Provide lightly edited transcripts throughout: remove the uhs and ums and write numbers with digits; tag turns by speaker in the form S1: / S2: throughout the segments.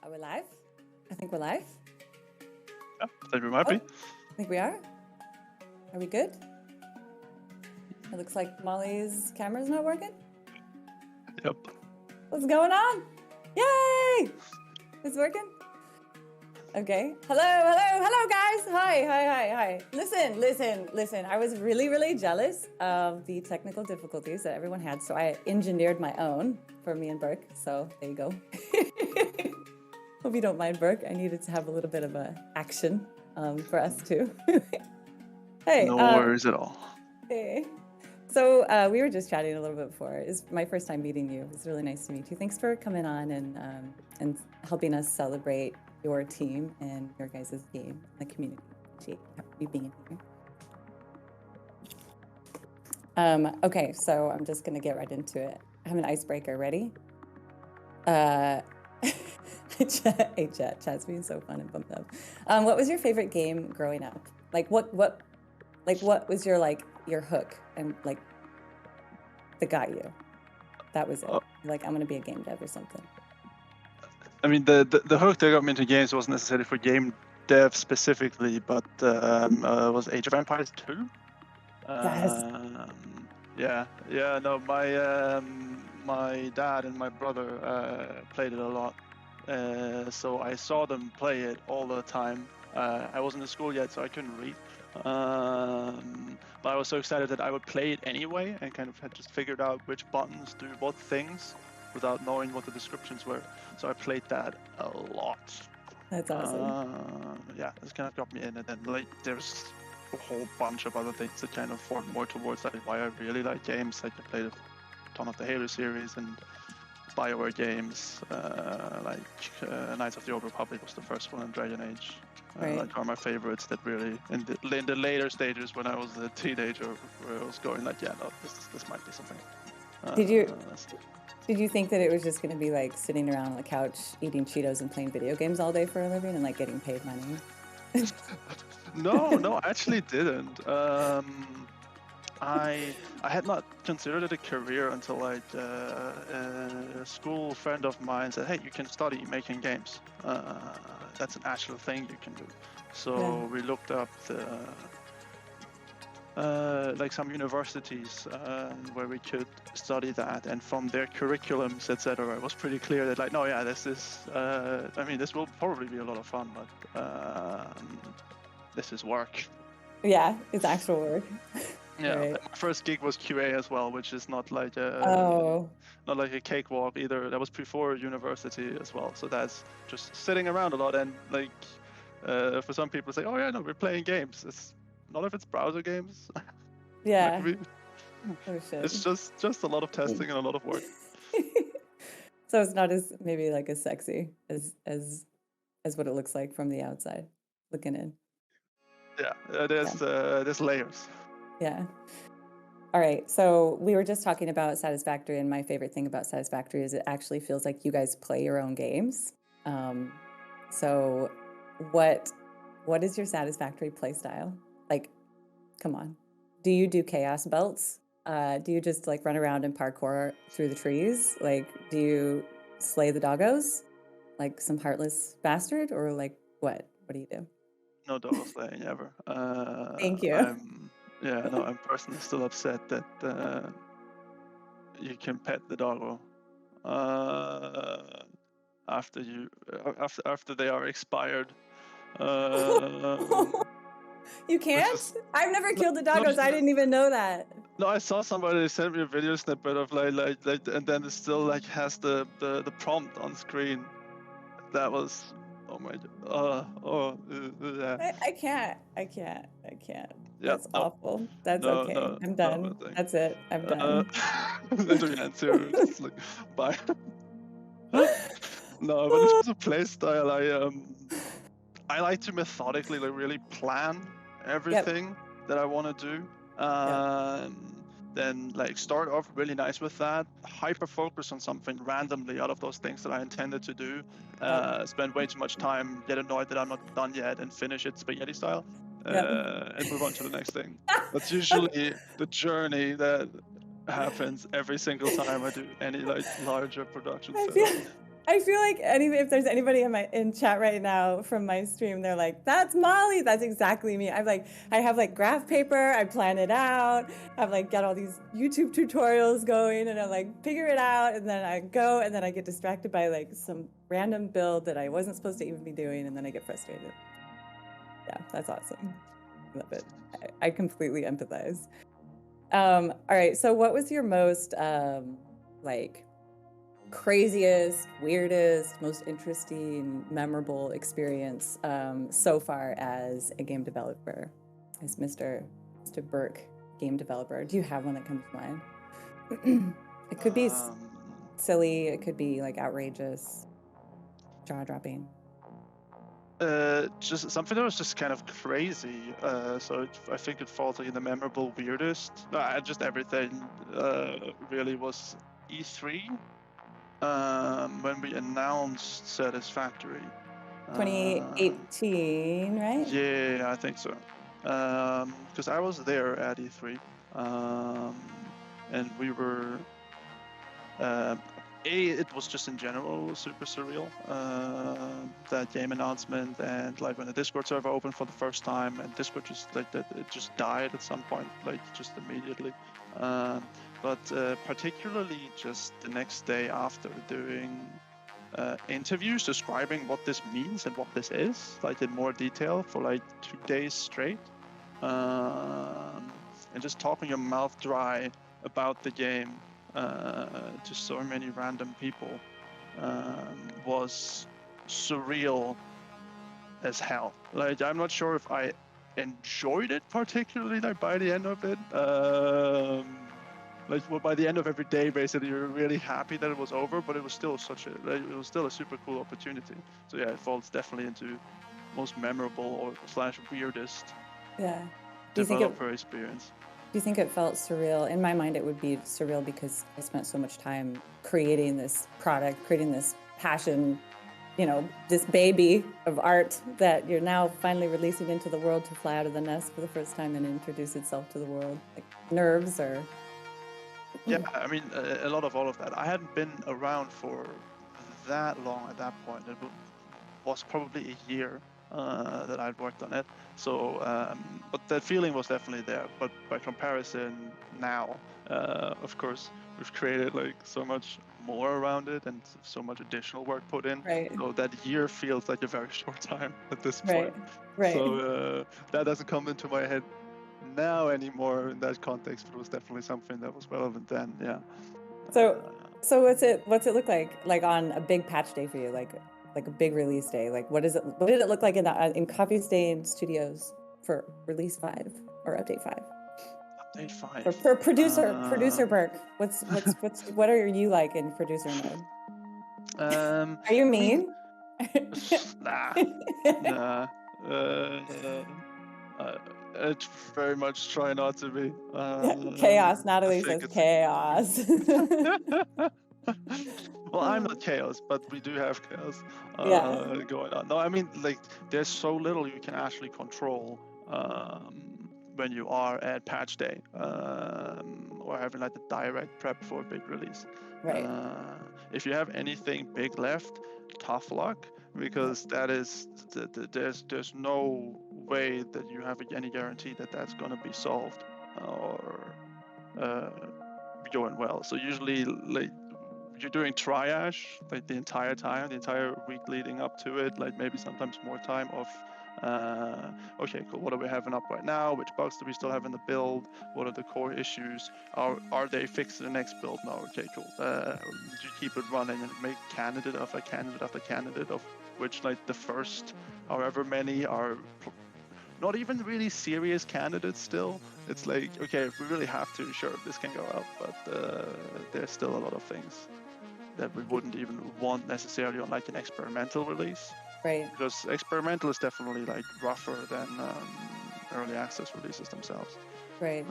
S1: Are we live? I think we're live.
S2: Yeah, I think we might be.
S1: I think we are. Are we good? It looks like Molly's camera's not working.
S2: Yep.
S1: What's going on? Yay! It's working? Okay. Hello, guys. Hi. Listen. I was really jealous of the technical difficulties that everyone had, so I engineered my own for me and Birk. So there you go. Hope you don't mind, Birk. I needed to have a little bit of a action for us too. Hey.
S2: No worries at all.
S1: Hey. So we were just chatting a little bit before. It's my first time meeting you. It's really nice to meet you. Thanks for coming on and helping us celebrate your team and your guys' game, the community. Appreciate you being here. Okay, so I'm just gonna get right into it. I have an icebreaker ready. Chat's being so fun and bumped up. What was your favorite game growing up? Like what was your hook and that got you? That was it. Like, I'm gonna be a game dev or something.
S2: I mean, the hook that got me into games wasn't necessarily for game dev specifically, but was Age of Empires 2.
S1: Yes.
S2: Yeah. No, my dad and my brother played it a lot, so I saw them play it all the time. I wasn't in school yet, so I couldn't read. But I was so excited that I would play it anyway, and kind of had just figured out which buttons do what things without knowing what the descriptions were. So I played that a lot.
S1: That's awesome.
S2: Yeah, this kind of got me in, and then there's a whole bunch of other things that kind of formed more towards why I really like games. I played a ton of the Halo series and BioWare games, Knights of the Old Republic was the first one, and Dragon Age.
S1: Right.
S2: Are my favorites that really, in the later stages when I was a teenager, where I was going this might be something.
S1: Did you think that it was just going to be like sitting around on the couch eating Cheetos and playing video games all day for a living and getting paid money?
S2: No, I actually didn't. I had not considered it a career until a school friend of mine said, "Hey, you can study making games. That's an actual thing you can do." So we looked up some universities where we could study that, and from their curriculums, etc., it was pretty clear that this will probably be a lot of fun, but this is work.
S1: Yeah, it's actual work.
S2: Yeah,
S1: right.
S2: My first gig was QA as well, which is not like a cakewalk either. That was before university as well, so that's just sitting around a lot, and for some people say, "Oh yeah, no, we're playing games." It's not if it's browser games.
S1: Yeah.
S2: Oh, shit. It's just a lot of testing and a lot of work.
S1: So it's not as maybe as sexy as what it looks like from the outside looking in.
S2: Yeah, there's layers.
S1: Yeah. All right. So we were just talking about Satisfactory, and my favorite thing about Satisfactory is it actually feels like you guys play your own games. So what is your Satisfactory play style? Come on. Do you do chaos belts? Do you just run around and parkour through the trees? Do you slay the doggos? Like some heartless bastard? Or what? What do you do?
S2: No doggo slaying ever.
S1: Thank you.
S2: I'm personally still upset that you can pet the doggo after they are expired.
S1: You can't? I've never killed the doggos. I didn't even know that.
S2: No, I saw somebody send me a video snippet of and then it still has the prompt on screen. That was, oh my god.
S1: Yeah. I can't.
S2: Yeah,
S1: That's awful. That's okay. I'm done. That's it. I'm done.
S2: Literally answer. Just bye. No, but it's a play style. I like to methodically really plan everything that I want to do. Then start off really nice with that, hyper focus on something randomly out of those things that I intended to do, spend way too much time, get annoyed that I'm not done yet, and finish it spaghetti style, and move on to the next thing. That's usually the journey that happens every single time I do any larger production setup.
S1: I feel like if there's anybody in chat right now from my stream, they're like, "That's Molly. That's exactly me." I have like graph paper. I plan it out. I've like got all these YouTube tutorials going, and I'm like figure it out, and then I go, and then I get distracted by like some random build that I wasn't supposed to even be doing, and then I get frustrated. Yeah, that's awesome. Love it. I completely empathize. All right. So, what was your most like craziest, weirdest, most interesting, memorable experience so far as a game developer, as Mr. Birk, game developer? Do you have one that comes to mind? It could be silly, it could be like outrageous, jaw-dropping.
S2: Just something that was just kind of crazy. I think it falls like in the memorable weirdest. Just everything really was E3 when we announced Satisfactory.
S1: 2018, right?
S2: Yeah, I think so. Because I was there at E3, and we were. It was just in general super surreal. That game announcement and like when the Discord server opened for the first time, and Discord just like that, it just died at some point, like just immediately. But particularly just the next day after doing interviews describing what this means and what this is, like in more detail for like 2 days straight, and just talking your mouth dry about the game to so many random people was surreal as hell. Like I'm not sure if I enjoyed it particularly like by the end of it. By the end of every day, basically, you're really happy that it was over, but it was still it was still a super cool opportunity. So yeah, it falls definitely into most memorable or / weirdest developer experience.
S1: Do you think it felt surreal? In my mind, it would be surreal because I spent so much time creating this product, creating this passion, this baby of art that you're now finally releasing into the world to fly out of the nest for the first time and introduce itself to the world. Like nerves or...
S2: Yeah, I mean, a lot of all of that. I hadn't been around for that long at that point. It was probably a year that I'd worked on it. So, but that feeling was definitely there. But by comparison, now, of course, we've created like so much more around it and so much additional work put in.
S1: Right.
S2: So that year feels like a very short time at this
S1: Right.
S2: point.
S1: Right.
S2: So that doesn't come into my head now anymore in that context, but it was definitely something that was relevant then. Yeah.
S1: So what's it look like on a big patch day for you, like a big release day? Like what did it look like in Coffee Stain Studios for release 5 or update 5?
S2: Update 5
S1: for producer Birk. What are you like in producer mode? Are you mean?
S2: Nah. I very much try not to be.
S1: Chaos. Natalie says chaos.
S2: Well, I'm not chaos, but we do have chaos going on. No, I mean, like, there's so little you can actually control when you are at patch day or having like the direct prep for a big release.
S1: Right.
S2: If you have anything big left, tough luck, because that is there's no way that you have any guarantee that that's going to be solved or going well. So usually, like, you're doing triage like the entire week leading up to it, like maybe sometimes more time of okay, cool, what do we having up right now, which bugs do we still have in the build, what are the core issues, are they fixed in the next build? No, okay, cool. You keep it running and make candidate after candidate after candidate, of which like the first however many are not even really serious candidates still. It's like, okay, if we really have to, sure, this can go out, but there's still a lot of things that we wouldn't even want necessarily on like an experimental release.
S1: Right.
S2: Because experimental is definitely like rougher than early access releases themselves.
S1: Right.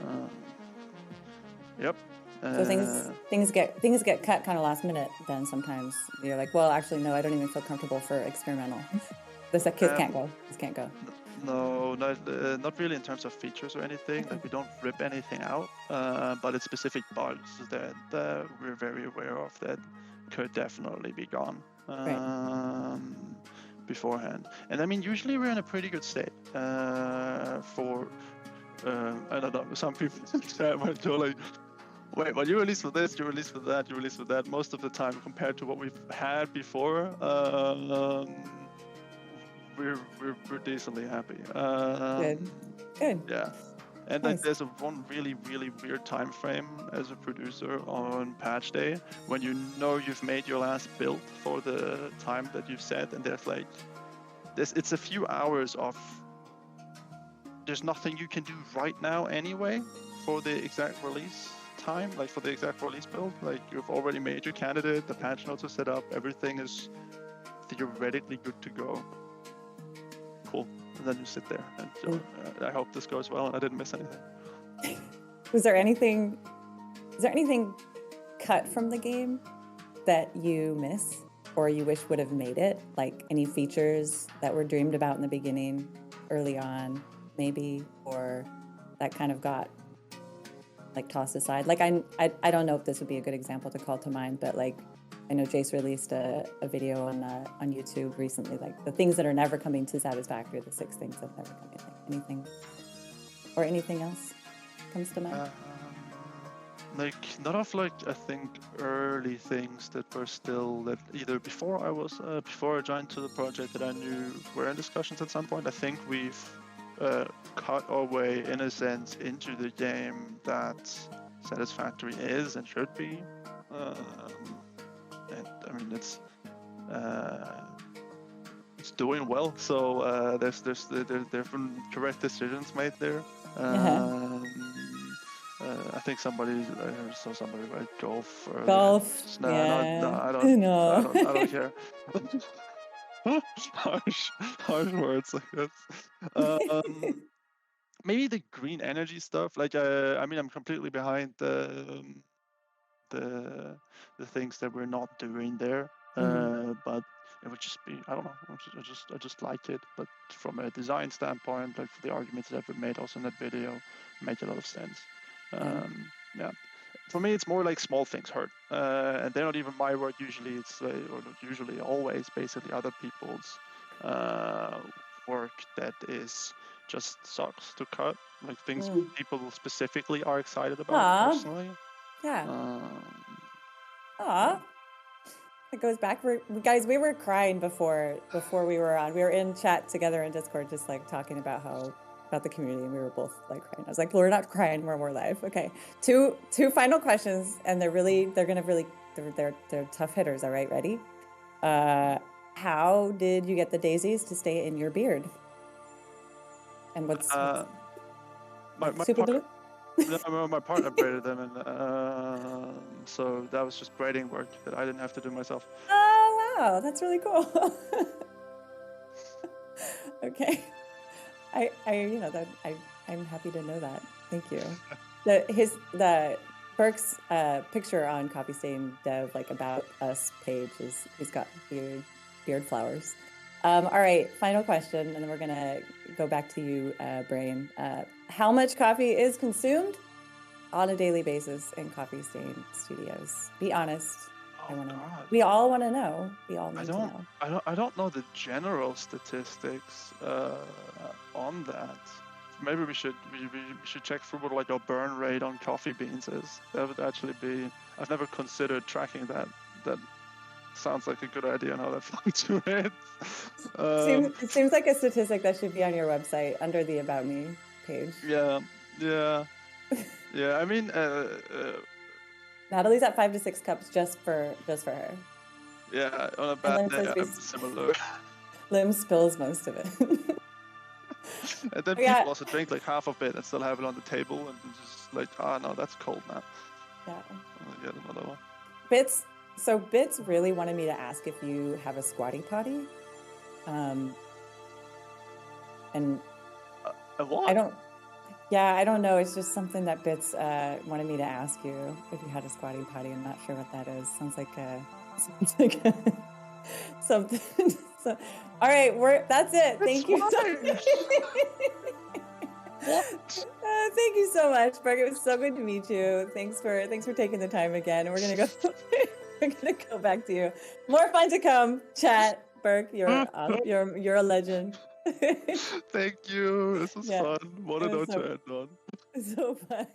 S2: Yep.
S1: So things get cut kind of last minute. Then sometimes you're like, well, actually, no, I don't even feel comfortable for experimental. This can't go. This can't go.
S2: No, not really in terms of features or anything. Like we don't rip anything out, but it's specific bugs that we're very aware of that could definitely be gone
S1: Right.
S2: beforehand. And I mean, usually we're in a pretty good state for. I don't know. Some people might go like, "Wait, well, you released for this, you released for that, you released for that." Most of the time, compared to what we've had before, we're decently happy.
S1: Good.
S2: Yeah. And like,
S1: Nice.
S2: there's one really weird time frame as a producer on patch day when you know you've made your last build for the time that you've set, and there's like it's a few hours of there's nothing you can do right now anyway for the exact release time, like for the exact release build. Like, you've already made your candidate, the patch notes are set up, everything is theoretically good to go. Cool. And then you sit there and I hope this goes well and I didn't miss anything.
S1: Is there anything cut from the game that you miss or you wish would have made it? Like any features that were dreamed about in the beginning, early on, maybe, or that kind of got like tossed aside? Like I don't know if this would be a good example to call to mind, but like I know Jace released a video on YouTube recently, like the things that are never coming to Satisfactory, the 6 things that never come in. Anything else comes to mind?
S2: Like, not of like, I think early things that were still that either before I joined to the project that I knew were in discussions at some point. I think we've cut our way in a sense into the game that Satisfactory is and should be. And I mean, it's doing well. So there's been correct decisions made there. I think somebody saw somebody write golf. Earlier.
S1: Golf.
S2: No,
S1: yeah.
S2: no, I don't.
S1: No.
S2: I don't care. harsh words like this. Maybe the green energy stuff. Like, I mean, I'm completely behind the things that we're not doing there. But it would just be, I don't know. I just like it. But from a design standpoint, like for the arguments that we made also in that video, make a lot of sense. Yeah. For me, it's more like small things hurt, and they're not even my work. Usually, it's or not usually, always basically other people's work that is just sucks to cut. Like things people specifically are excited about personally.
S1: Yeah. It goes back. We were crying before we were on. We were in chat together in Discord, just like talking about the community, and we were both like crying. I was like, "We're not crying. We're more live." Okay. Two final questions, and they're tough hitters. All right, ready? How did you get the daisies to stay in your beard? And what's super glue?
S2: No, my partner braided them, and so that was just braiding work that I didn't have to do myself.
S1: Oh wow, that's really cool. Okay, I'm happy to know that. Thank you. The Birk's picture on Coffee Stain Dev, like about us page, he's got beard flowers. All right, final question, and then we're gonna go back to you, Brain. How much coffee is consumed on a daily basis in Coffee Stain Studios? Be honest. We all want to know. We all need to know.
S2: I don't know the general statistics on that. Maybe we should check through what like our burn rate on coffee beans is. That would actually be. I've never considered tracking that. That sounds like a good idea now that fluctuates.
S1: It seems like a statistic that should be on your website under the About Me page.
S2: Yeah. I mean,
S1: Natalie's at 5 to 6 cups just for her.
S2: Yeah, on a bad day, I'm similar.
S1: Lim spills most of it.
S2: And then people also drink like half of it and still have it on the table and just like, no, that's cold now.
S1: Yeah.
S2: I'll get another one.
S1: Bits really wanted me to ask if you have a squatty potty. And
S2: what?
S1: I don't know. It's just something that Bits wanted me to ask you if you had a squatty potty. I'm not sure what that is. Sounds like something. So, all right, that's it. Thank you. What? Thank you so much, Birk. It was so good to meet you. Thanks for taking the time again. And we're gonna go. We're gonna go back to you. More fun to come. Chat, Birk, you're a legend.
S2: Thank you. This was
S1: Yeah,
S2: fun. What
S1: it
S2: a
S1: was
S2: note to end on.
S1: so fun.